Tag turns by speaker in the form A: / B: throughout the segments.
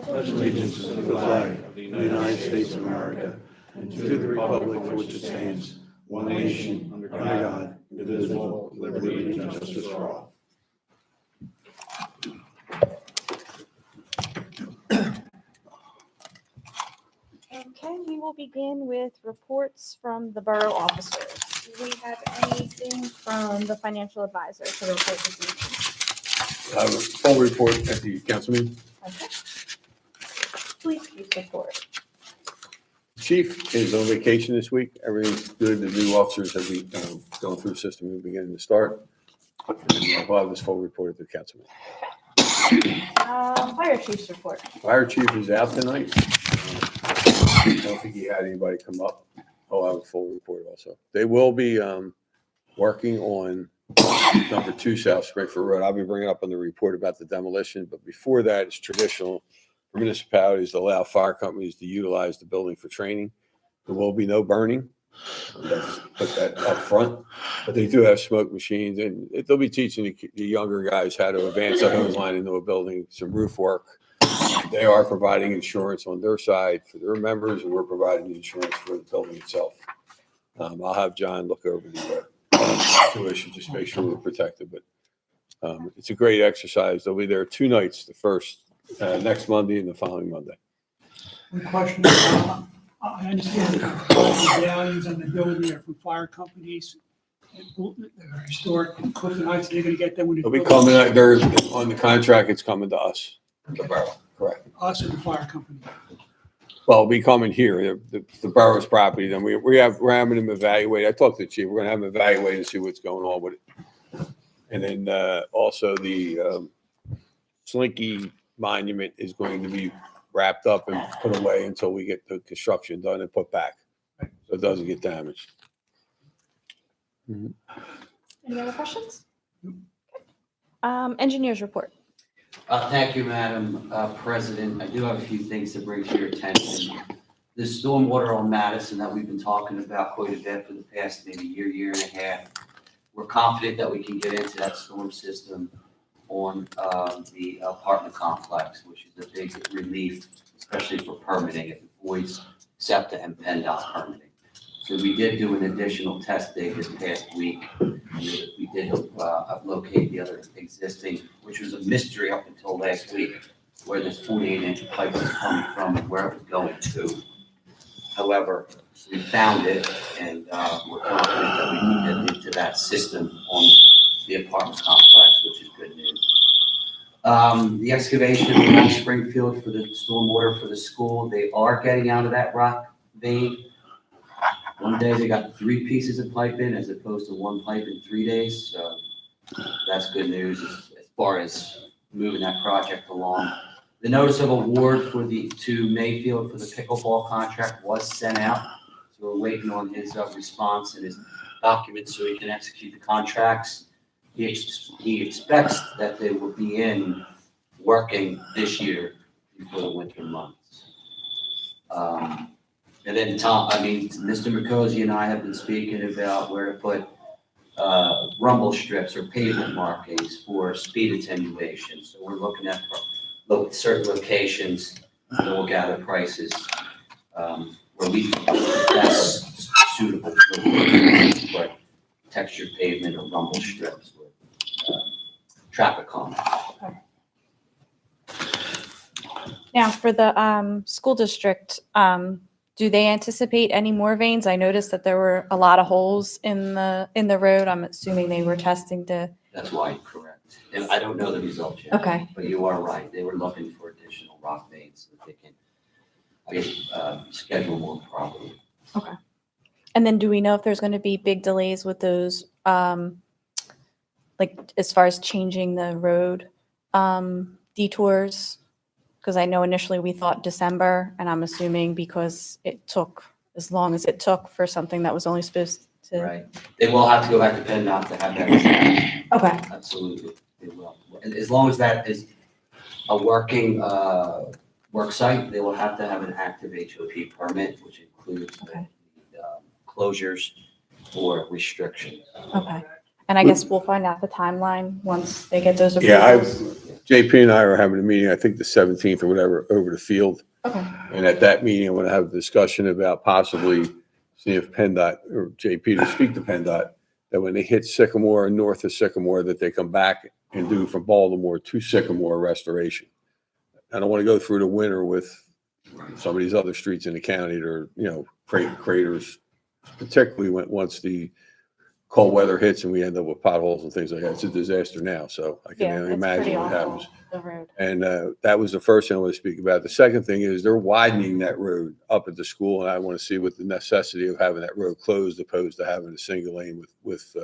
A: pledge allegiance to the flag of the United States of America and to the republic for which it stands, one nation, under God, indivisible, with liberty and justice for all.
B: Okay, we will begin with reports from the borough officers. Do we have anything from the financial advisor to report this evening?
C: Full report at the council meeting.
B: Okay. Please report.
C: Chief is on vacation this week. Everything's good. The new officers have been going through the system. We're beginning to start. And we'll have this full report at the council meeting.
B: Fire chief's report.
C: Fire chief is out tonight. I don't think he had anybody come up. I'll have a full report also. They will be working on number 2 South Springfield Road. I'll be bringing up on the report about the demolition, but before that, it's traditional for municipalities to allow fire companies to utilize the building for training. There will be no burning. Let's put that up front. But they do have smoke machines, and they'll be teaching the younger guys how to advance a hose line into a building, some roof work. They are providing insurance on their side for their members, and we're providing insurance for the building itself. I'll have John look over the 2 issues, just make sure we're protected. But it's a great exercise. They'll be there 2 nights, the first next Monday and the following Monday.
D: One question. I understand that the medallions on the building are from fire companies. They're historic Clifton Heights. They're going to get them when
C: They'll be coming out, they're on the contract, it's coming to us, the borough, correct.
D: Us or the fire company.
C: Well, it'll be coming here, the borough's property, then we're having them evaluate. I talked to the chief, we're gonna have them evaluate and see what's going on with it. And then also the Slinky monument is going to be wrapped up and put away until we get the construction done and put back, so it doesn't get damaged.
B: Any other questions? Engineers report.
E: Thank you, Madam President. I do have a few things to bring to your attention. The stormwater on Madison that we've been talking about quite a bit for the past maybe year and a half. We're confident that we can get into that storm system on the apartment complex, which is a big relief, especially for permitting. It avoids SEPTA and PennDOT permitting. So we did do an additional test dig this past week. We did locate the other existing, which was a mystery up until last week, where this 48-inch pipe was coming from and where it was going to. However, we found it, and we're confident that we can get into that system on the apartment complex, which is good news. The excavation in Springfield for the stormwater for the school, they are getting out of that rock vein. One day they got 3 pieces of pipe in as opposed to 1 pipe in 3 days. So that's good news as far as moving that project along. The notice of award to Mayfield for the pickleball contract was sent out. So we're waiting on his response and his documents so he can execute the contracts. He expects that they will be in working this year before the winter months. And then Mr. McCosey and I have been speaking about where to put rumble strips or pavement markings for speed attenuation. So we're looking at certain locations and we'll gather prices where we think that's suitable for textured pavement or rumble strips with traffic calming.
B: Now, for the school district, do they anticipate any more veins? I noticed that there were a lot of holes in the road. I'm assuming they were testing to.
E: That's why, correct. And I don't know the results yet.
B: Okay.
E: But you are right. They were looking for additional rock veins so that they can, schedule more properly.
B: Okay. And then do we know if there's going to be big delays with those, like as far as changing the road detours? Because I know initially we thought December, and I'm assuming because it took as long as it took for something that was only supposed to.
E: Right. They will have to go back to PennDOT to have that established.
B: Okay.
E: Absolutely, they will. And as long as that is a working work site, they will have to have an active HOP permit, which includes the closures or restrictions.
B: Okay. And I guess we'll find out the timeline once they get those approvals.
C: Yeah, JP and I are having a meeting, I think the 17th or whatever, over the field.
B: Okay.
C: And at that meeting, I want to have a discussion about possibly see if PennDOT or JP to speak to PennDOT, that when they hit Sycamore and north of Sycamore, that they come back and do from Baltimore to Sycamore restoration. I don't want to go through the winter with some of these other streets in the county that are, craters, particularly once the cold weather hits and we end up with potholes and things like that. It's a disaster now, so I can
B: Yeah,
C: only
B: it's pretty
C: imagine what
B: awful,
C: happens.
B: the road.
C: And that was the first thing I want to speak about. The second thing is they're widening that road up at the school, and I want to see what the necessity of having that road closed opposed to having a single lane with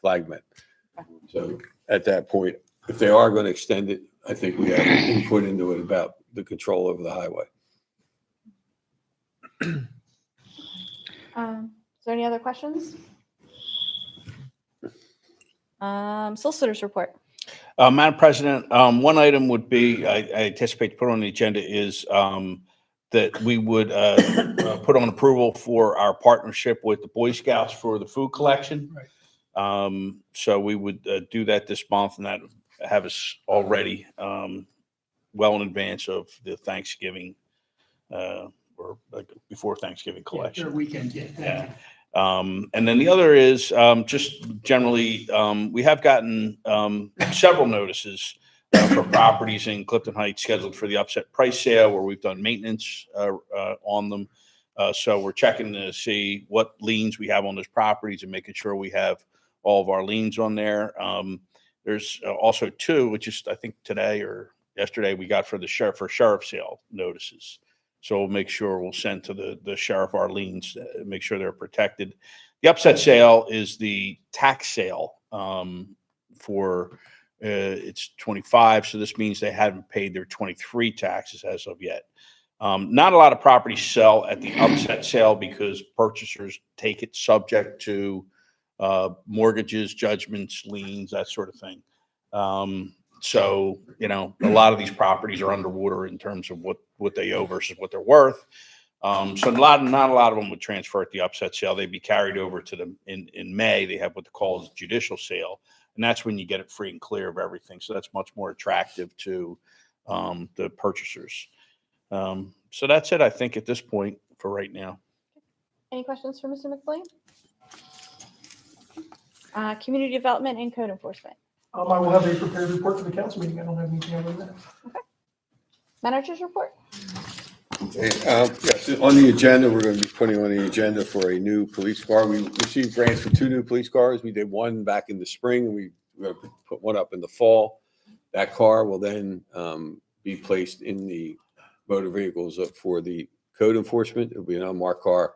C: flagmen. So at that point, if they are going to extend it, I think we have input into it about the control over the highway.
B: Is there any other questions? Solicitors report.
F: Madam President, one item would be, I anticipate to put on the agenda is that we would put on approval for our partnership with the Boy Scouts for the food collection.
D: Right.
F: So we would do that this month, and that have us already well in advance of the Thanksgiving or like before Thanksgiving collection.
D: Their weekend, yeah. Thank you.
F: And then the other is just generally, we have gotten several notices for properties in Clifton Heights scheduled for the upset price sale where we've done maintenance on them. So we're checking to see what liens we have on those properties and making sure we have all of our liens on there. There's also two, which is I think today or yesterday we got for the sheriff sale notices. So we'll make sure we'll send to the sheriff our liens, make sure they're protected. The upset sale is the tax sale for it's 25. So this means they haven't paid their 23 taxes as of yet. Not a lot of properties sell at the upset sale because purchasers take it subject to mortgages, judgments, liens, that sort of thing. So, a lot of these properties are underwater in terms of what they owe versus what they're worth. So not a lot of them would transfer at the upset sale. They'd be carried over to them in May. They have what they call a judicial sale. And that's when you get it free and clear of everything. So that's much more attractive to the purchasers. So that's it, I think, at this point for right now.
B: Any questions for Mr. McBlain? Community development and code enforcement.
G: I will have a prepared report for the council meeting. I don't have anything other than that.
B: Manager's report.
C: Yes, on the agenda, we're going to be putting on the agenda for a new police car. We received grants for 2 new police cars. We did one back in the spring, and we're going to put one up in the fall. That car will then be placed in the motor vehicles for the code enforcement. It'll be an unmarked car,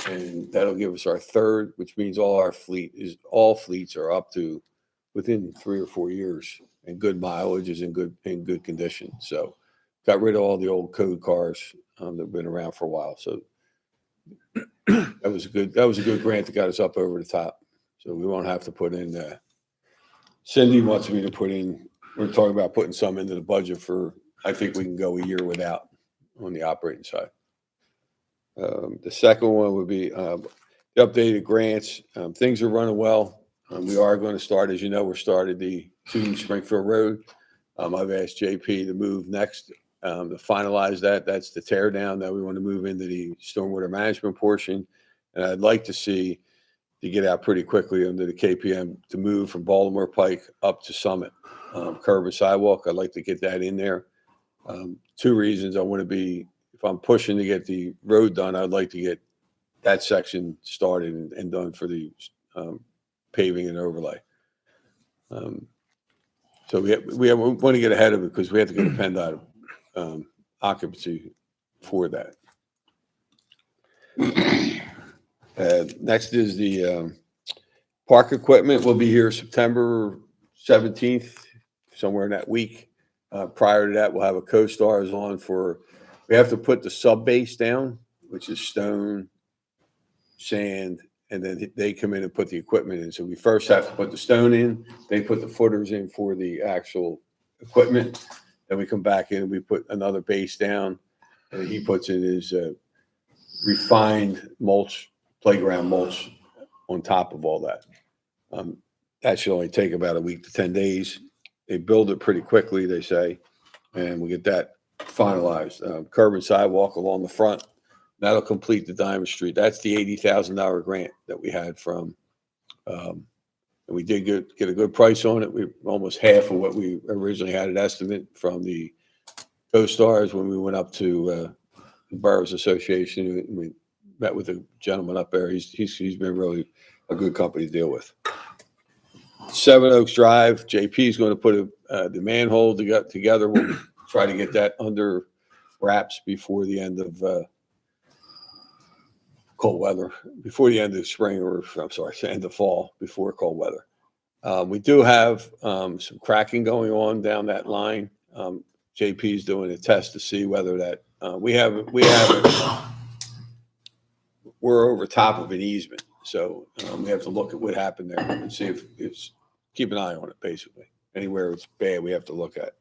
C: and that'll give us our third, which means all fleets are up to within 3 or 4 years, and good mileage is in good condition. So got rid of all the old code cars that have been around for a while. So that was a good grant that got us up over the top. So we won't have to put in, Cindy wants me to put in, we're talking about putting some into the budget for, I think we can go a year without on the operating side. The second one would be the updated grants. Things are running well. We are going to start, as you know, we're started the 2 Springfield Road. I've asked JP to move next to finalize that. That's the tear down that we want to move into the stormwater management portion. And I'd like to see to get out pretty quickly under the KPM to move from Baltimore Pike up to Summit, curb and sidewalk. I'd like to get that in there. 2 reasons. I want to be, if I'm pushing to get the road done, I'd like to get that section started and done for the paving and overlay. So we want to get ahead of it because we have to get a PennDOT occupancy for that. Next is the park equipment. Will be here September 17th, somewhere in that week. Prior to that, we'll have a co-stars on we have to put the sub base down, which is stone, sand, and then they come in and put the equipment in. So we first have to put the stone in, they put the footers in for the actual equipment. Then we come back in and we put another base down, and he puts in his refined mulch, playground mulch on top of all that. That should only take about a week to 10 days. they build it pretty quickly, they say, and we get that finalized. Curb and sidewalk along the front, that'll complete the Diamond Street. That's the $80,000 grant that we had from, and we did get a good price on it. We almost half of what we originally had an estimate from the co-stars when we went up to the Boroughs Association. We met with a gentleman up there. He's been really a good company to deal with. 7 Oaks Drive, JP is going to put the manhole together. We'll try to get that under wraps before the end of cold weather, before the end of spring, or I'm sorry, end of fall, before cold weather. We do have some cracking going on down that line. JP is doing a test to see whether that we're over top of an easement, so we have to look at what happened there and see if it's keep an eye on it. Basically, anywhere it's bad, we have to look at.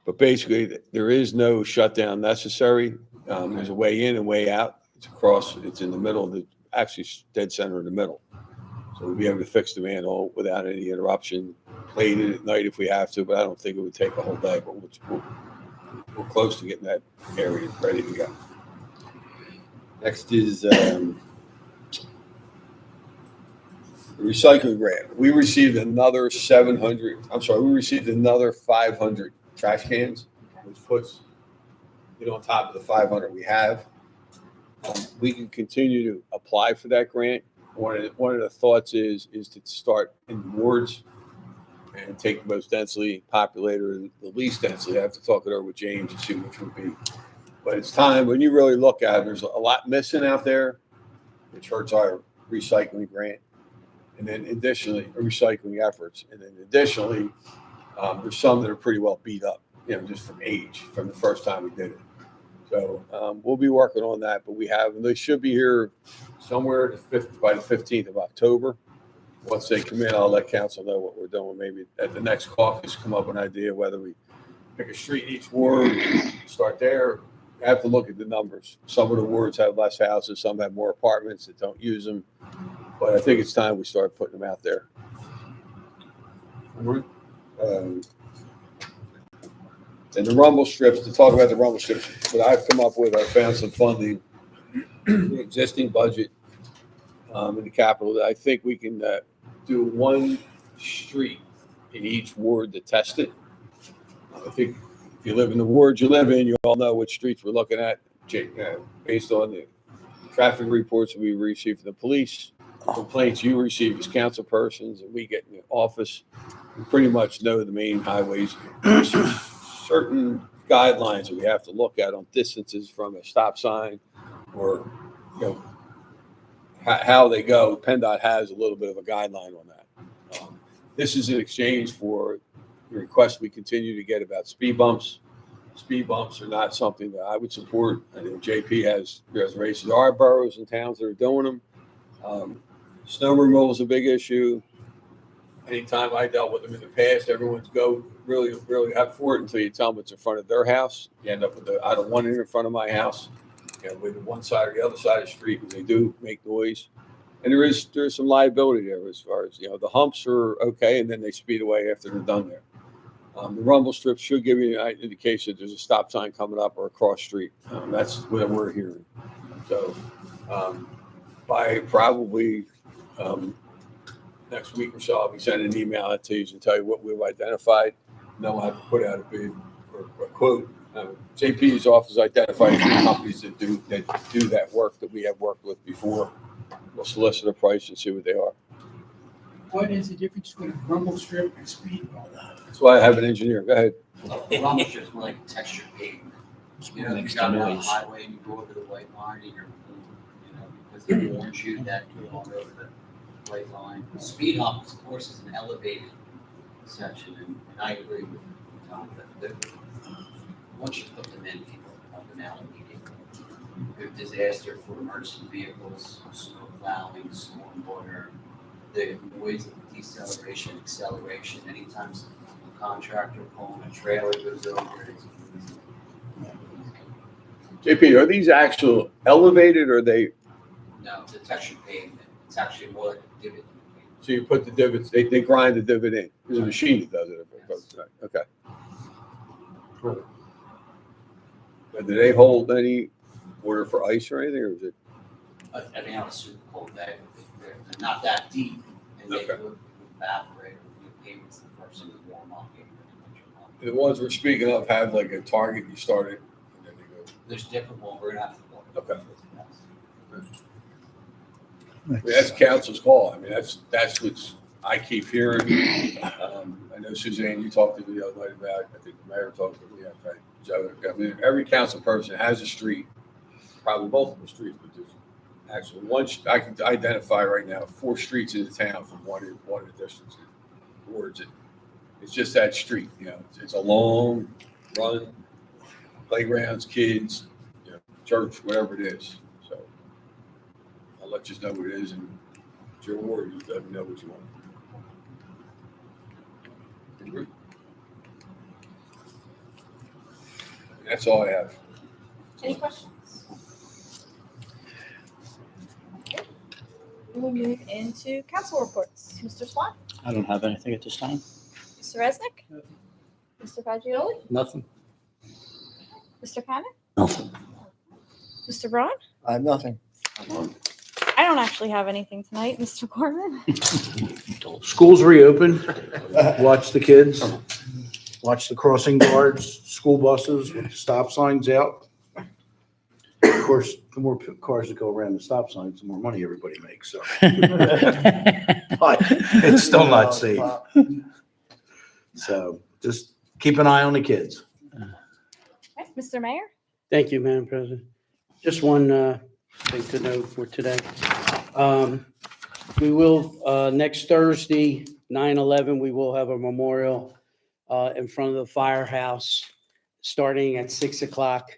C: But basically, there is no shutdown necessary. There's a way in and way out. It's across. It's in the middle of actually dead center in the middle. So we'll be able to fix the manhole without any interruption. Plate it at night if we have to, but I don't think it would take a whole day. But we're close to getting that area ready to go. Next is the recycling grant. We received another 500 trash cans, which puts it on top of the 500 we have. We can continue to apply for that grant. One of the thoughts is to start in the wards and take the most densely populated or the least densely. I have to talk it over with James to see which would be. But it's time, when you really look at it, there's a lot missing out there, which hurts our recycling grant. And then additionally, recycling efforts. And then additionally, there's some that are pretty well beat up, just from age, from the first time we did it. So we'll be working on that, but they should be here somewhere by the 15th of October. Once they come in, I'll let council know what we're doing. Maybe at the next caucus, come up with an idea whether we pick a street in each ward, start there. I have to look at the numbers. Some of the wards have less houses, some have more apartments that don't use them. But I think it's time we start putting them out there. And the rumble strips, to talk about the rumble strips, what I've come up with, I found some funding in the existing budget in the capital that I think we can do one street in each ward to test it. I think if you live in the ward you live in, you all know which streets we're looking at based on the traffic reports we receive from the police, complaints you receive as council persons, and we get in the office. We pretty much know the main highways. There's certain guidelines that we have to look at on distances from a stop sign or, how they go. PennDOT has a little bit of a guideline on that. This is in exchange for the request we continue to get about speed bumps. Speed bumps are not something that I would support. I know JP has reservations. There are boroughs and towns that are doing them. Snow removal is a big issue. Anytime I dealt with them in the past, everyone's really up for it until you tell them it's in front of their house. You end up with I don't want it in front of my house. With one side or the other side of the street, they do make noise. And there's some liability there as far as, the humps are okay, and then they speed away after they're done there. The rumble strips should give you an indication that there's a stop sign coming up or a cross street. That's what we're hearing. So by probably next week or so, I'll be sending an email out to you and tell you what we've identified. And then we'll have to put out a bid or a quote. JP's office identified companies that do that work that we have worked with before. We'll solicit a price and see what they are.
D: What is the difference between a rumble strip and speed bump?
C: That's why I have an engineer. Go ahead.
E: Rumble strips more like textured pavement. If you got on a highway and you go over the white line and because they warned you that you're going over the white line. Speed hump, of course, is an elevated section, and I agree with Tom that once you put them in, people up and out immediately. Good disaster for emergency vehicles, snow plowing, storm water, the noise of deceleration, acceleration. Anytime a contractor pulling a trailer goes over it.
C: JP, are these actual elevated or are they?
E: No, it's a textured pavement. It's actually more like a divot.
C: So you put the divots, they grind the divot in. There's a machine that does it. Okay. But do they hold any water for ice or anything, or is it?
E: I mean, on a super cold day, they're not that deep, and they
C: Okay.
E: would evaporate. Your pavement's the first thing to warm up.
C: The ones we're speaking of have like a target you started, and then they go.
E: There's different ones, we're gonna have to look.
C: Okay. I mean, that's council's call. I mean, that's what's, I keep hearing. I know Suzanne, you talked to me the other night about, I think the mayor talked to me, right? Joe, I mean, every council person has a street, probably multiple streets, but there's actually one, I can identify right now 4 streets in the town from one of the districts towards it. It's just that street, you know, it's a long run, playgrounds, kids, you know, church, whatever it is. So I'll let you know what it is, and it's your ward, you let me know what you want. That's all I have.
B: Any questions? We will move into council reports. Mr. Swan,
H: I don't have anything at this time.
B: Mr. Resnick, Mr. Fagioli,
H: Nothing.
B: Mr. Cannon,
H: Nothing.
B: Mr. Braun.
H: I have nothing.
B: I don't actually have anything tonight, Mr. Gorman.
I: Schools reopened. Watch the kids. Watch the crossing guards, school buses with the stop signs out. Of course, the more cars that go around the stop signs, the more money everybody makes, so. But it's still not safe. So just keep an eye on the kids.
B: Okay, Mr. Mayor,
J: Thank you, Madam President. Just one thing to note for today. We will, next Thursday, 9/11, we will have a memorial in front of the firehouse, starting at 6 o'clock.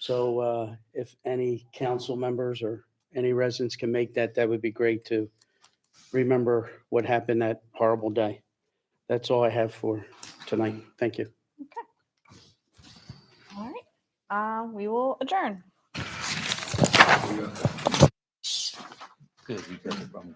J: So if any council members or any residents can make that, that would be great to remember what happened that horrible day. That's all I have for tonight. Thank you.
B: all right, we will adjourn.
F: Good, you got it from.